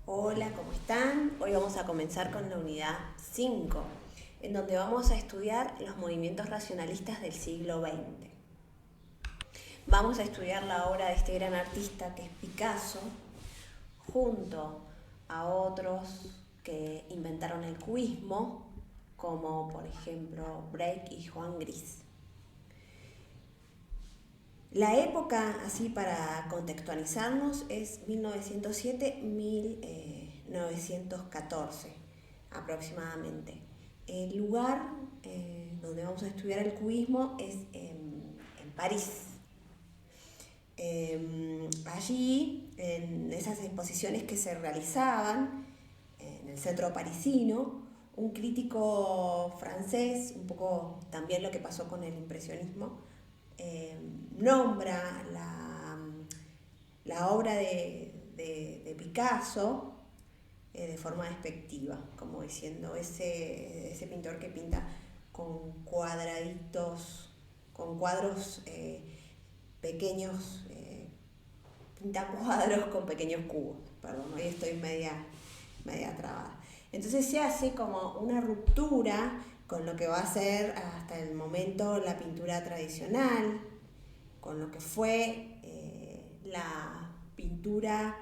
Hola, ¿cómo están? Hoy vamos a comenzar con la unidad 5, en donde vamos a estudiar los movimientos racionalistas del siglo XX. Vamos a estudiar la obra de este gran artista que es Picasso, junto a otros que inventaron el cubismo, como por ejemplo Break y Juan Gris. La época, así para contextualizarnos, es 1907-1914 aproximadamente. El lugar donde vamos a estudiar el cubismo es en París. Allí, en esas exposiciones que se realizaban en el centro parisino, un crítico francés, un poco también lo que pasó con el impresionismo, nombra la obra de Picasso de forma despectiva, como diciendo ese pintor que pinta con cuadraditos, con cuadros pequeños, pinta cuadros con pequeños cubos. Perdón, hoy estoy media trabada. Entonces se hace como una ruptura con lo que va a ser hasta el momento la pintura tradicional, con lo que fue la pintura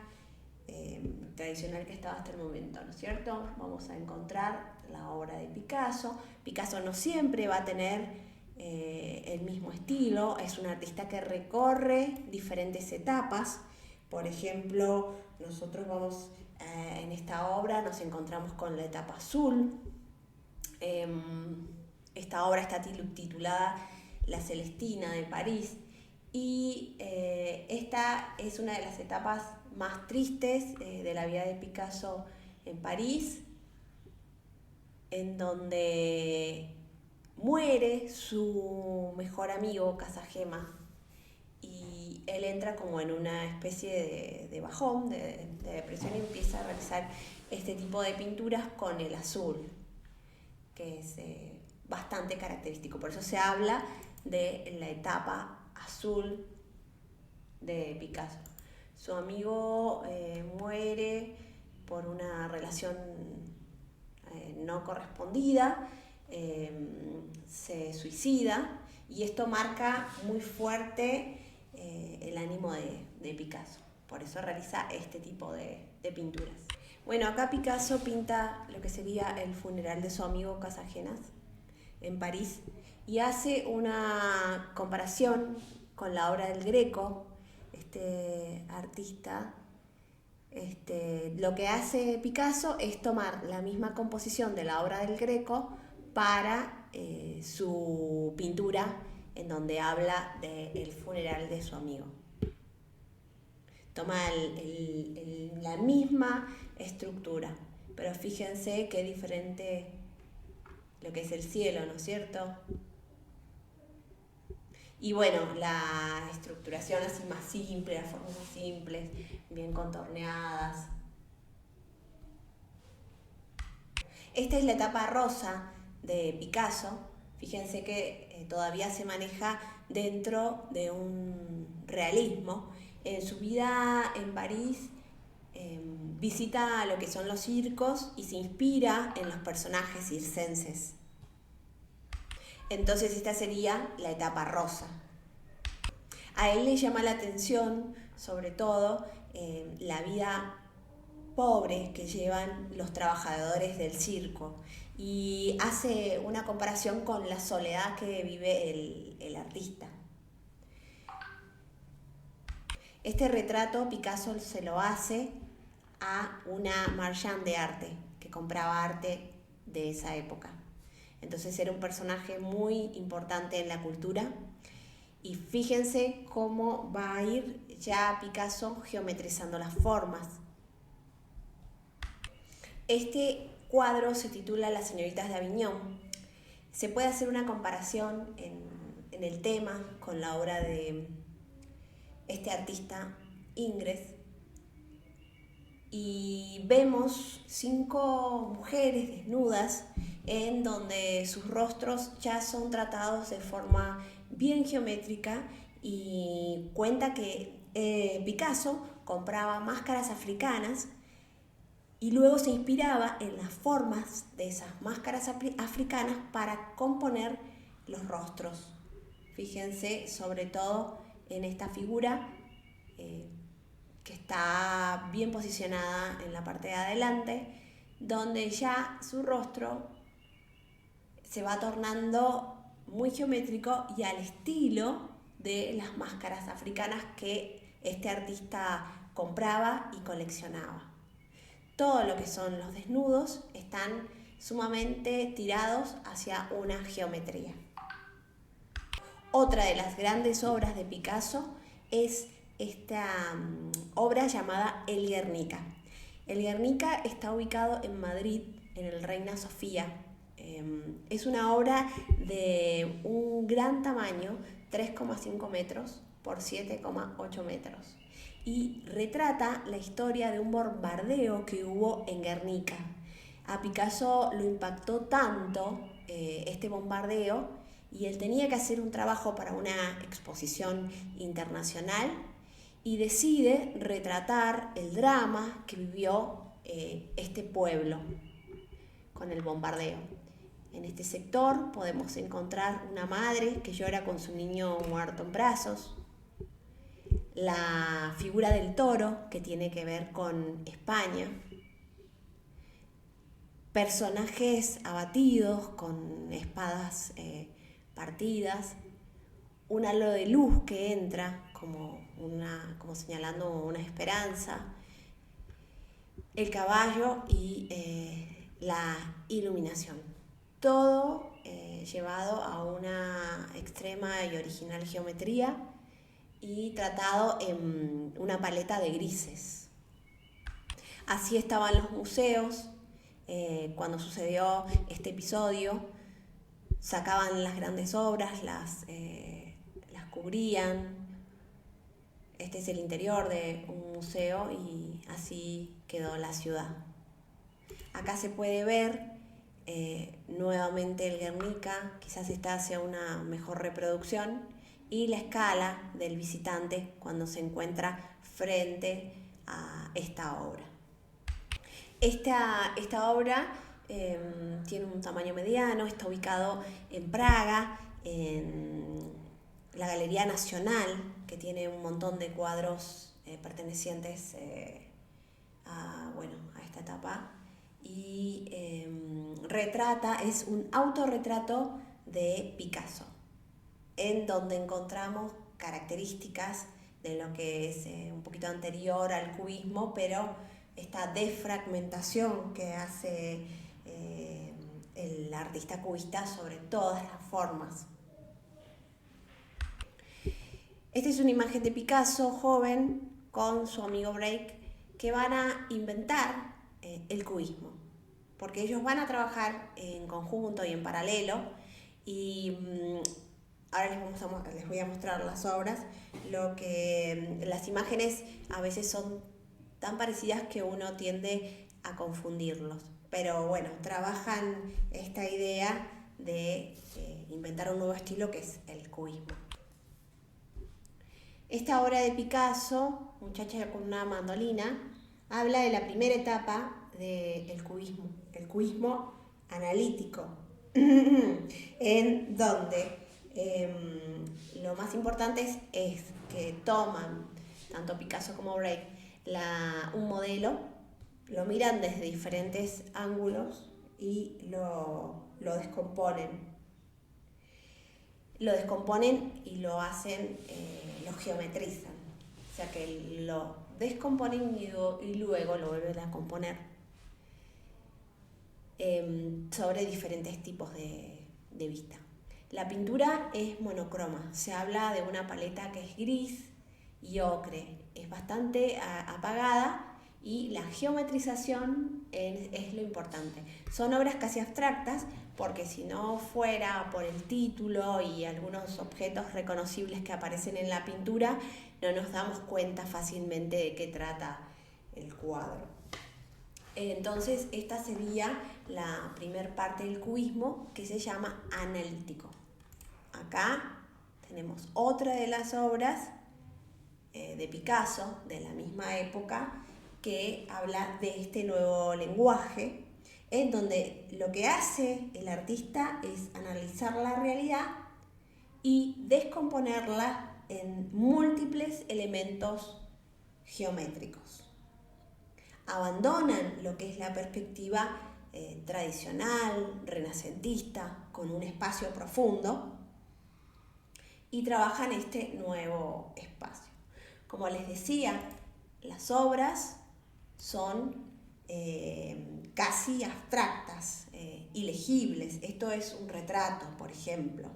tradicional que estaba hasta el momento, ¿no es cierto? Vamos a encontrar la obra de Picasso. Picasso no siempre va a tener el mismo estilo, es un artista que recorre diferentes etapas. Por ejemplo, nosotros vamos en esta obra, nos encontramos con la etapa azul. Esta obra está titulada La Celestina de París y esta es una de las etapas más tristes de la vida de Picasso en París, en donde muere su mejor amigo Casagema y él entra como en una especie de bajón, de depresión, y empieza a realizar este tipo de pinturas con el azul, que es bastante característico. Por eso se habla de la etapa azul de Picasso. Su amigo muere por una relación no correspondida, se suicida, y esto marca muy fuerte el ánimo de Picasso. Por eso realiza este tipo de pinturas. Bueno, acá Picasso pinta lo que sería el funeral de su amigo Casagemas en París y hace una comparación con la obra del Greco, este artista. Lo que hace Picasso es tomar la misma composición de la obra del Greco para su pintura, en donde habla del funeral de su amigo. Toma la misma estructura, pero fíjense qué diferente lo que es el cielo, ¿no es cierto? Y bueno, la estructuración así más simple, las formas más simples, bien contorneadas. Esta es la etapa rosa de Picasso. Fíjense que todavía se maneja dentro de un realismo. En su vida en París visita lo que son los circos y se inspira en los personajes circenses. Entonces esta sería la etapa rosa. A él le llama la atención, sobre todo, la vida pobre que llevan los trabajadores del circo, y hace una comparación con la soledad que vive el artista. Este retrato Picasso se lo hace a una marchand de arte que compraba arte de esa época. Entonces era un personaje muy importante en la cultura. Y fíjense cómo va a ir ya Picasso geometrizando las formas. Este cuadro se titula Las señoritas de Aviñón. Se puede hacer una comparación en el tema con la obra de este artista Ingres. Y vemos 5 mujeres desnudas en donde sus rostros ya son tratados de forma bien geométrica, y cuenta que Picasso compraba máscaras africanas Y luego se inspiraba en las formas de esas máscaras africanas para componer los rostros. Fíjense sobre todo en esta figura que está bien posicionada en la parte de adelante, donde ya su rostro se va tornando muy geométrico y al estilo de las máscaras africanas que este artista compraba y coleccionaba. Todo lo que son los desnudos están sumamente tirados hacia una geometría. Otra de las grandes obras de Picasso es esta obra llamada El Guernica. El Guernica está ubicado en Madrid, en el Reina Sofía. Es una obra de un gran tamaño, 3,5 metros por 7,8 metros. Y retrata la historia de un bombardeo que hubo en Guernica. A Picasso lo impactó tanto este bombardeo y él tenía que hacer un trabajo para una exposición internacional y decide retratar el drama que vivió este pueblo con el bombardeo. En este sector podemos encontrar una madre que llora con su niño muerto en brazos, la figura del toro, que tiene que ver con España, personajes abatidos con espadas partidas, un halo de luz que entra como señalando una esperanza, el caballo y la iluminación. Todo llevado a una extrema y original geometría y tratado en una paleta de grises. Así estaban los museos cuando sucedió este episodio. Sacaban las grandes obras, las cubrían. Este es el interior de un museo y así quedó la ciudad. Acá se puede ver nuevamente el Guernica, quizás está hacia una mejor reproducción, y la escala del visitante cuando se encuentra frente a esta obra. Esta obra tiene un tamaño mediano, está ubicado en Praga, en la Galería Nacional, que tiene un montón de cuadros pertenecientes a esta etapa, y es un autorretrato de Picasso, en donde encontramos características de lo que es un poquito anterior al cubismo, pero esta defragmentación que hace el artista cubista sobre todas las formas. Esta es una imagen de Picasso joven con su amigo Break, que van a inventar el cubismo, porque ellos van a trabajar en conjunto y en paralelo, y ahora les voy a mostrar las obras. Las imágenes a veces son tan parecidas que uno tiende a confundirlos, pero bueno, trabajan esta idea de inventar un nuevo estilo que es el cubismo. Esta obra de Picasso, Muchacha con una mandolina, habla de la primera etapa del cubismo, el cubismo analítico, en donde lo más importante es que toman, tanto Picasso como Break, un modelo, lo miran desde diferentes ángulos y lo descomponen. Lo descomponen y lo hacen, lo geometrizan. O sea que lo descomponen y luego lo vuelven a componer sobre diferentes tipos de vista. La pintura es monocroma. Se habla de una paleta que es gris y ocre. Es bastante apagada y la geometrización es lo importante. Son obras casi abstractas, porque si no fuera por el título y algunos objetos reconocibles que aparecen en la pintura, no nos damos cuenta fácilmente de qué trata el cuadro. Entonces, esta sería la primer parte del cubismo, que se llama analítico. Acá tenemos otra de las obras de Picasso, de la misma época, que habla de este nuevo lenguaje, en donde lo que hace el artista es analizar la realidad y descomponerla en múltiples elementos geométricos. Abandonan lo que es la perspectiva tradicional, renacentista, con un espacio profundo, y trabajan este nuevo espacio. Como les decía, las obras son casi abstractas, ilegibles. Esto es un retrato, por ejemplo.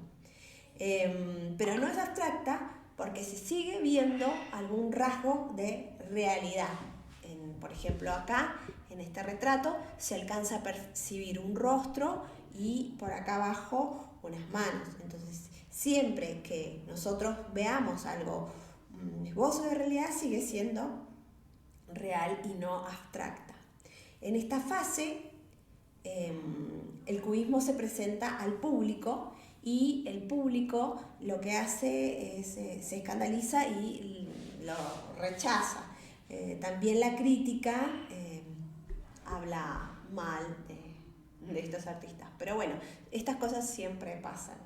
Pero no es abstracta porque se sigue viendo algún rasgo de realidad. Por ejemplo, acá, en este retrato, se alcanza a percibir un rostro y por acá abajo unas manos. Entonces, siempre que nosotros veamos algo, un esbozo de realidad, sigue siendo real y no abstracta. En esta fase, el cubismo se presenta al público y el público lo que hace es se escandaliza y lo rechaza. También la crítica habla mal de estos artistas. Pero bueno, estas cosas siempre pasan.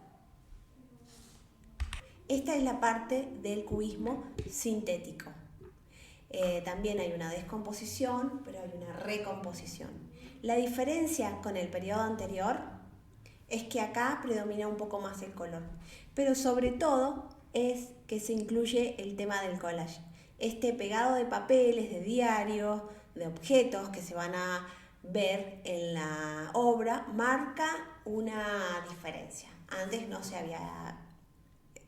Esta es la parte del cubismo sintético. También hay una descomposición, pero hay una recomposición. La diferencia con el periodo anterior es que acá predomina un poco más el color, pero sobre todo es que se incluye el tema del collage. Este pegado de papeles, de diarios, de objetos que se van a ver en la obra marca una diferencia. Antes no se había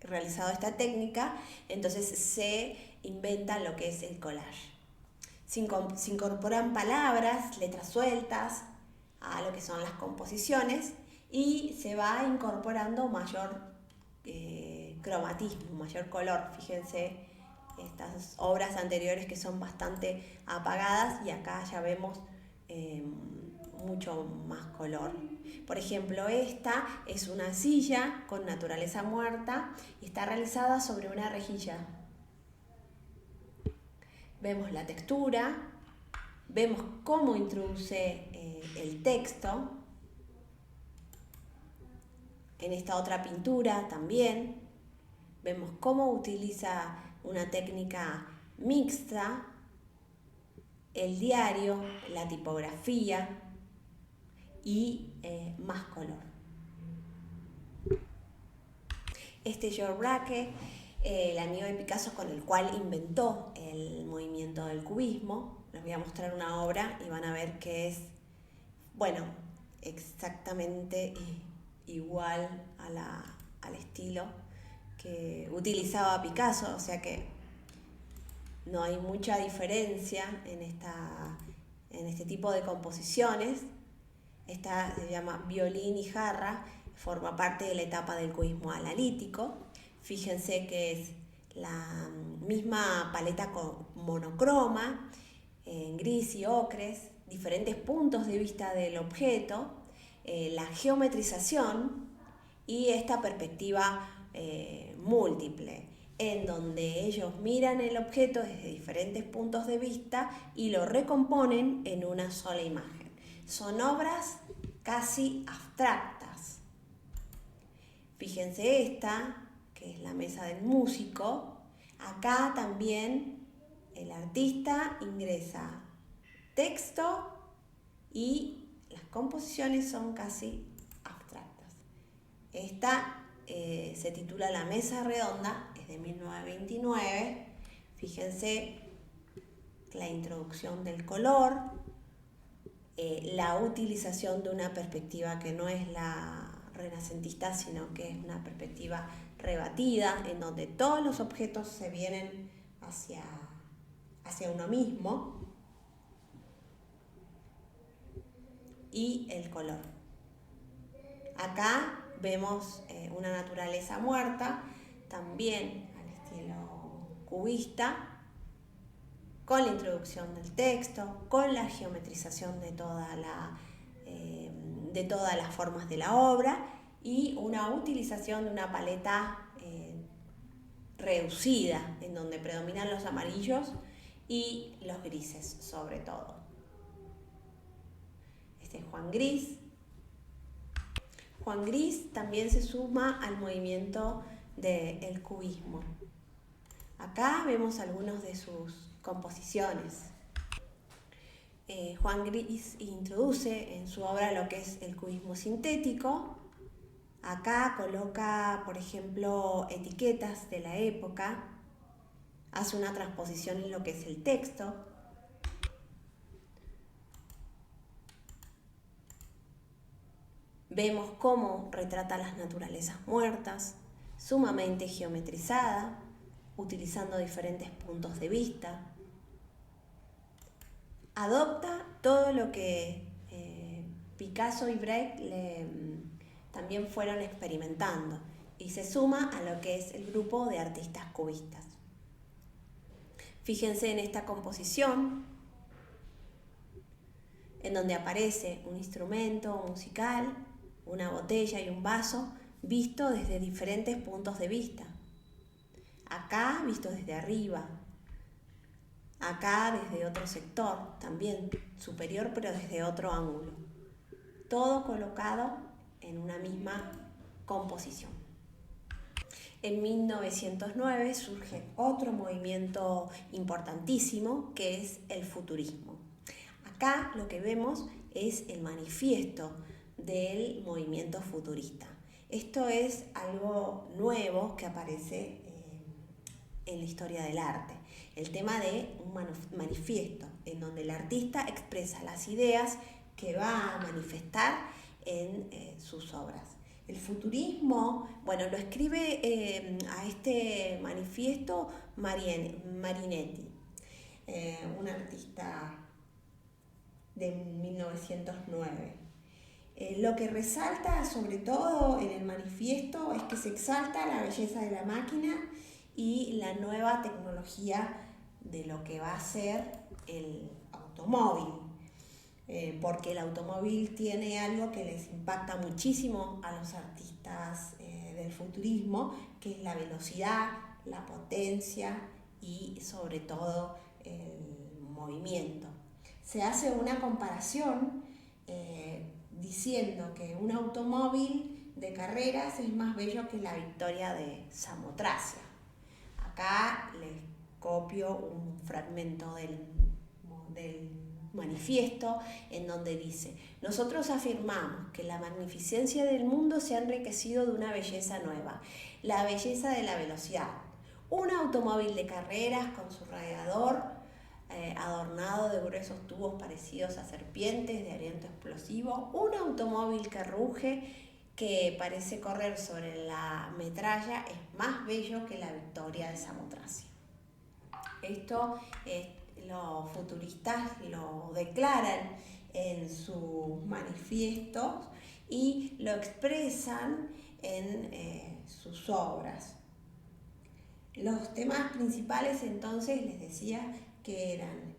realizado esta técnica, entonces se inventa lo que es el collage. Se incorporan palabras, letras sueltas a lo que son las composiciones y se va incorporando mayor cromatismo, mayor color. Fíjense estas obras anteriores que son bastante apagadas y acá ya vemos mucho más color. Por ejemplo, esta es una silla con naturaleza muerta y está realizada sobre una rejilla. Vemos la textura, vemos cómo introduce el texto. En esta otra pintura también vemos cómo utiliza una técnica mixta, el diario, la tipografía y más color. Este Georges Braque, el amigo de Picasso con el cual inventó el movimiento del cubismo, les voy a mostrar una obra y van a ver que es, bueno, exactamente igual al estilo que utilizaba Picasso, o sea que no hay mucha diferencia en este tipo de composiciones. Esta se llama Violín y jarra, forma parte de la etapa del cubismo analítico. Fíjense que es la misma paleta monocroma, en gris y ocres, diferentes puntos de vista del objeto, la geometrización y esta perspectiva múltiple, en donde ellos miran el objeto desde diferentes puntos de vista y lo recomponen en una sola imagen. Son obras casi abstractas. Fíjense esta, que es la mesa del músico. Acá también el artista ingresa texto y las composiciones son casi abstractas. Esta se titula La Mesa Redonda, es de 1929. Fíjense la introducción del color, la utilización de una perspectiva que no es la renacentista, sino que es una perspectiva rebatida, en donde todos los objetos se vienen hacia uno mismo, y el color. Acá vemos una naturaleza muerta, también al estilo cubista, con la introducción del texto, con la geometrización de todas las formas de la obra y una utilización de una paleta reducida, en donde predominan los amarillos y los grises sobre todo. Este es Juan Gris. Juan Gris también se suma al movimiento del cubismo. Acá vemos algunas de sus composiciones. Juan Gris introduce en su obra lo que es el cubismo sintético. Acá coloca, por ejemplo, etiquetas de la época, hace una transposición en lo que es el texto. Vemos cómo retrata las naturalezas muertas, sumamente geometrizada, utilizando diferentes puntos de vista. Adopta todo lo que Picasso y Brecht también fueron experimentando y se suma a lo que es el grupo de artistas cubistas. Fíjense en esta composición, en donde aparece un instrumento musical, una botella y un vaso, visto desde diferentes puntos de vista. Acá visto desde arriba, acá desde otro sector, también superior pero desde otro ángulo. Todo colocado en una misma composición. En 1909 surge otro movimiento importantísimo que es el futurismo. Acá lo que vemos es el manifiesto del movimiento futurista. Esto es algo nuevo que aparece en la historia del arte. El tema de un manifiesto, en donde el artista expresa las ideas que va a manifestar en sus obras. El futurismo, bueno, lo escribe a este manifiesto Marinetti, un artista de 1909. Lo que resalta sobre todo en el manifiesto es que se exalta la belleza de la máquina y la nueva tecnología de lo que va a ser el automóvil, porque el automóvil tiene algo que les impacta muchísimo a los artistas del futurismo, que es la velocidad, la potencia y sobre todo el movimiento. Se hace una comparación diciendo que un automóvil de carreras es más bello que la victoria de Samotracia. Acá les copio un fragmento del manifiesto en donde dice: nosotros afirmamos que la magnificencia del mundo se ha enriquecido de una belleza nueva, la belleza de la velocidad. Un automóvil de carreras con su radiador adornado de gruesos tubos parecidos a serpientes de aliento explosivo, un automóvil que ruge, que parece correr sobre la metralla, es más bello que la victoria de Samotracia. Esto los futuristas lo declaran en sus manifiestos y lo expresan en sus obras. Los temas principales entonces les decía que eran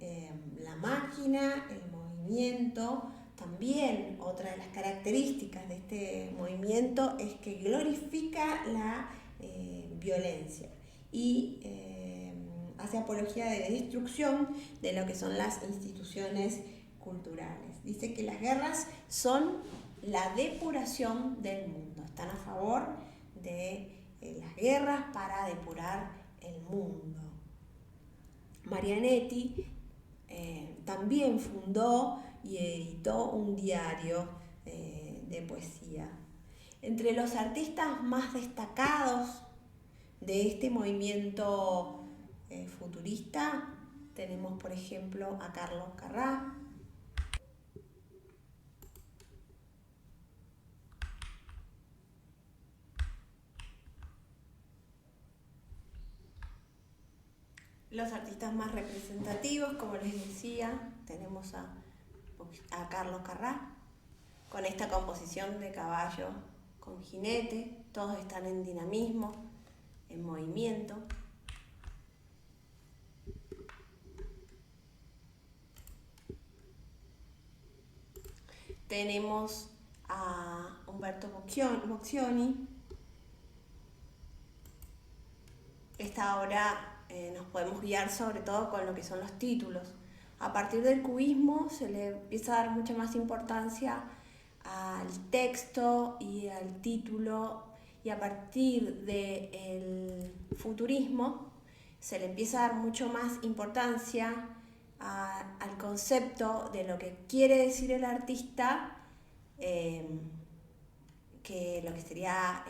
la máquina, el movimiento. También otra de las características de este movimiento es que glorifica la violencia y hace apología de destrucción de lo que son las instituciones culturales. Dice que las guerras son la depuración del mundo. Están a favor de las guerras para depurar el mundo. Marinetti también fundó y editó un diario de poesía. Entre los artistas más destacados de este movimiento futurista tenemos, por ejemplo, a Carlos Carrà, los artistas más representativos, como les decía, tenemos a Carlos Carrà, con esta composición de caballo con jinete, todos están en dinamismo, en movimiento. Tenemos a Umberto Boccioni. Esta obra nos podemos guiar sobre todo con lo que son los títulos. A partir del cubismo se le empieza a dar mucha más importancia al texto y al título, y a partir del futurismo se le empieza a dar mucho más importancia al concepto de lo que quiere decir el artista, que lo que sería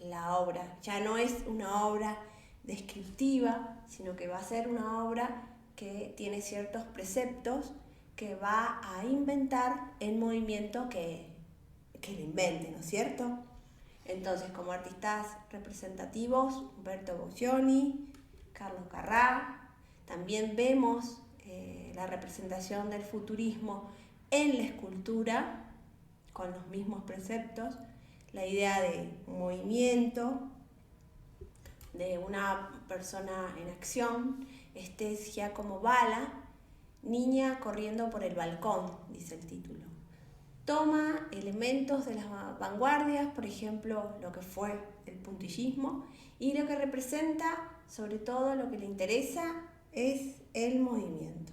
la obra. Ya no es una obra descriptiva, sino que va a ser una obra que tiene ciertos preceptos, que va a inventar el movimiento que le invente, ¿no es cierto? Entonces, como artistas representativos, Umberto Boccioni, Carlos Carrà. También vemos la representación del futurismo en la escultura, con los mismos preceptos, la idea de movimiento, de una persona en acción. Este es Giacomo Balla, Niña corriendo por el balcón, dice el título. Toma elementos de las vanguardias, por ejemplo, lo que fue el puntillismo, y lo que representa, sobre todo lo que le interesa, es el movimiento.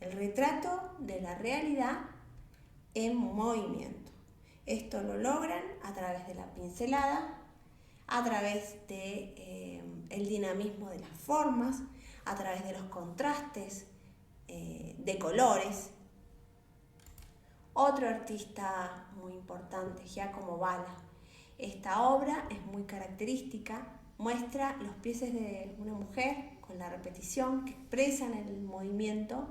El retrato de la realidad en movimiento. Esto lo logran a través de la pincelada, a través de el dinamismo de las formas, a través de los contrastes de colores. Otro artista muy importante, Giacomo Balla. Esta obra es muy característica, muestra los pies de una mujer con la repetición que expresan el movimiento,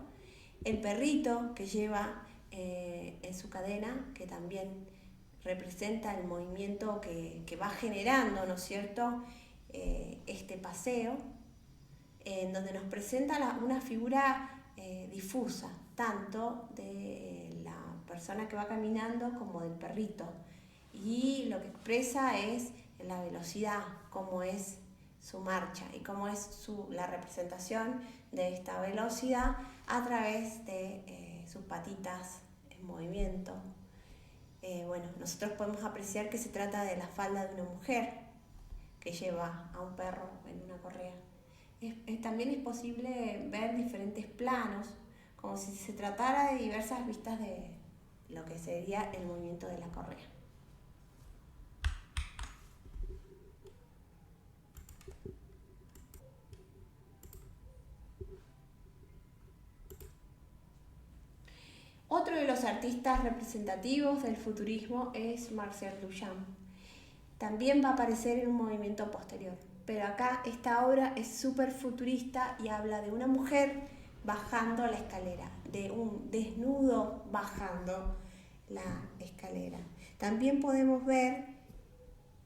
el perrito que lleva en su cadena, que también representa el movimiento que va generando, ¿no es cierto?, este paseo, en donde nos presenta una figura difusa, tanto de la persona que va caminando como del perrito, y lo que expresa es la velocidad, cómo es su marcha y cómo es la representación de esta velocidad a través de sus patitas en movimiento. Bueno, nosotros podemos apreciar que se trata de la falda de una mujer que lleva a un perro en una correa. También es posible ver diferentes planos, como si se tratara de diversas vistas de lo que sería el movimiento de la correa. Otro de los artistas representativos del futurismo es Marcel Duchamp. También va a aparecer en un movimiento posterior, pero acá esta obra es súper futurista y habla de una mujer bajando la escalera, de un desnudo bajando la escalera. También podemos ver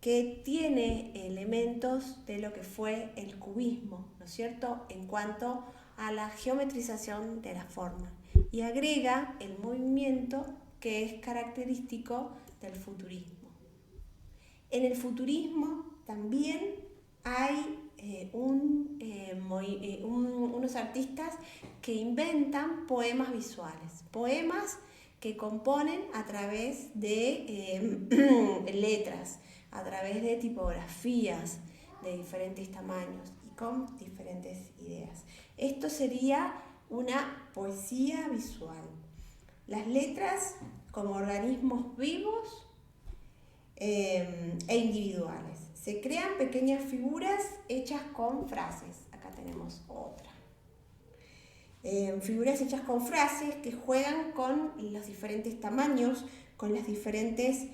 que tiene elementos de lo que fue el cubismo, ¿no es cierto?, en cuanto a la geometrización de la forma, y agrega el movimiento que es característico del futurismo. En el futurismo también hay unos artistas que inventan poemas visuales, poemas que componen a través de letras, a través de tipografías de diferentes tamaños y con diferentes ideas. Esto sería una poesía visual. Las letras como organismos vivos e individuales. Se crean pequeñas figuras hechas con frases. Acá tenemos otra. Figuras hechas con frases que juegan con los diferentes tamaños, con las diferentes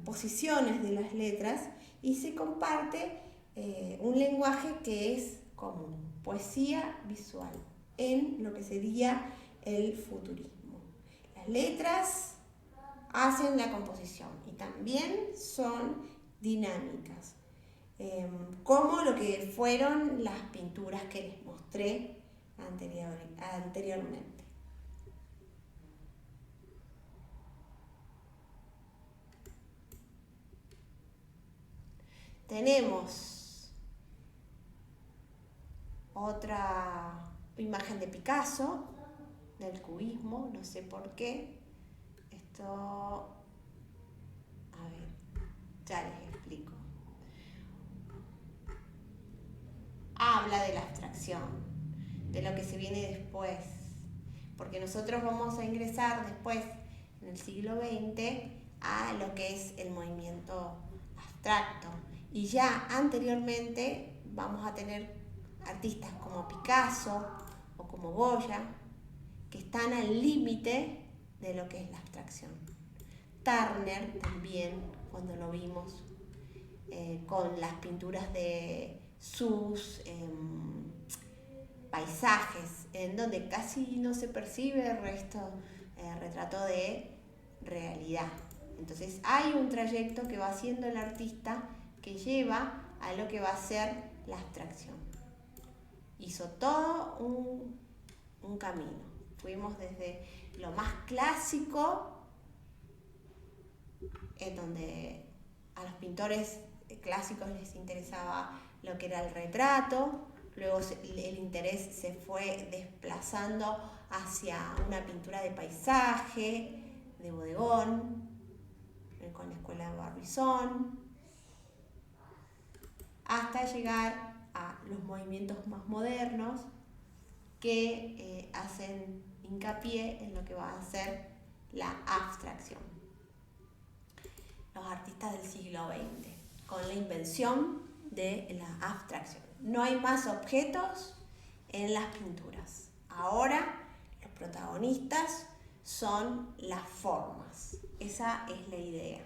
posiciones de las letras, y se comparte un lenguaje que es común, poesía visual, en lo que sería el futurismo. Las letras hacen la composición y también son dinámicas, como lo que fueron las pinturas que les mostré anteriormente. Tenemos otra imagen de Picasso, del cubismo, no sé por qué. Esto, a ver, ya les explico. habla de la abstracción, de lo que se viene después, porque nosotros vamos a ingresar después, en el siglo XX, a lo que es el movimiento abstracto. Y ya anteriormente vamos a tener artistas como Picasso o como Goya, que están al límite de lo que es la abstracción. Turner también, cuando lo vimos, con las pinturas de sus paisajes, en donde casi no se percibe el retrato de realidad. Entonces hay un trayecto que va haciendo el artista que lleva a lo que va a ser la abstracción. Hizo todo un camino. Fuimos desde lo más clásico, en donde a los pintores clásicos les interesaba lo que era el retrato, luego el interés se fue desplazando hacia una pintura de paisaje, de bodegón, con la escuela de Barbizon, hasta llegar a los movimientos más modernos que hacen hincapié en lo que va a ser la abstracción. Los artistas del siglo XX, con la invención de la abstracción. No hay más objetos en las pinturas. Ahora los protagonistas son las formas. Esa es la idea.